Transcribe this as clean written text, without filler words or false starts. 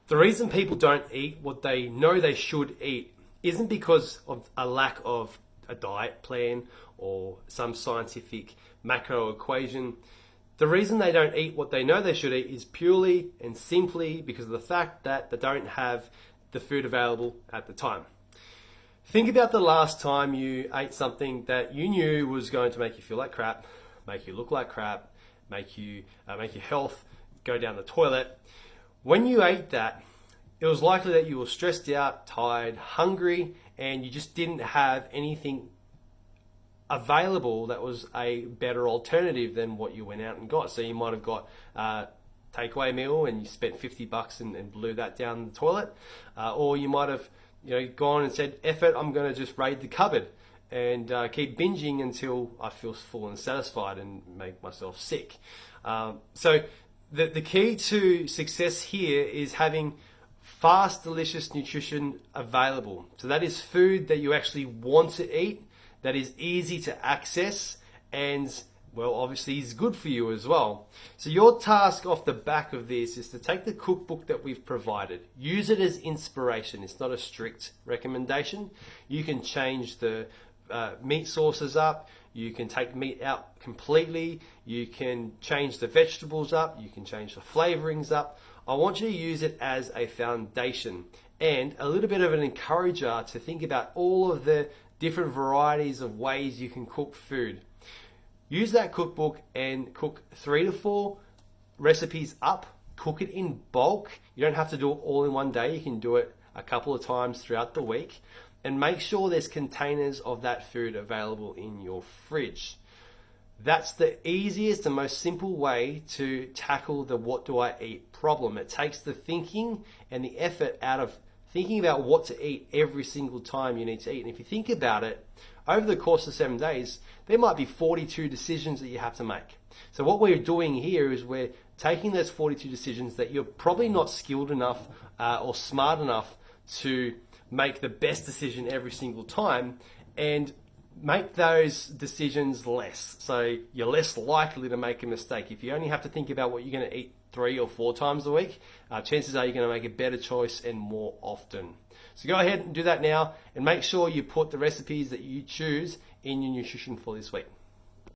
The reason people don't eat what they know they should eat isn't because of a lack of a diet plan or some scientific macro equation. The reason they don't eat what they know they should eat is purely and simply because of the fact that they don't have the food available at the time. Think about the last time you ate something that you knew was going to make you feel like crap, make you look like crap, make your health go down the toilet. When you ate that, it was likely that you were stressed out, tired, hungry, and you just didn't have anything available that was a better alternative than what you went out and got. So you might have got a takeaway meal and you spent $50 and blew that down the toilet, or you might have gone and said, F it, I'm going to just raid the cupboard and keep binging until I feel full and satisfied and make myself sick. So the key to success here is having fast, delicious nutrition available. So that is food that you actually want to eat, that is easy to access, and well, obviously is good for you as well. So your task off the back of this is to take the cookbook that we've provided, use it as inspiration. It's not a strict recommendation. You can change the meat sources up, you can take meat out completely, you can change the vegetables up, you can change the flavorings up. I want you to use it as a foundation and a little bit of an encourager to think about all of the different varieties of ways you can cook food. Use that cookbook and cook 3 to 4 recipes up. Cook it in bulk. You don't have to do it all in one day. You can do it a couple of times throughout the week. And make sure there's containers of that food available in your fridge. That's the easiest and most simple way to tackle the what do I eat problem. It takes the thinking and the effort out of thinking about what to eat every single time you need to eat. And if you think about it, over the course of 7 days, there might be 42 decisions that you have to make. So what we're doing here is we're taking those 42 decisions that you're probably not skilled enough or smart enough to make the best decision every single time and make those decisions less. So you're less likely to make a mistake. If you only have to think about what you're going to eat 3 or 4 times a week, chances are you're going to make a better choice and more often. So go ahead and do that now and make sure you put the recipes that you choose in your nutrition for this week.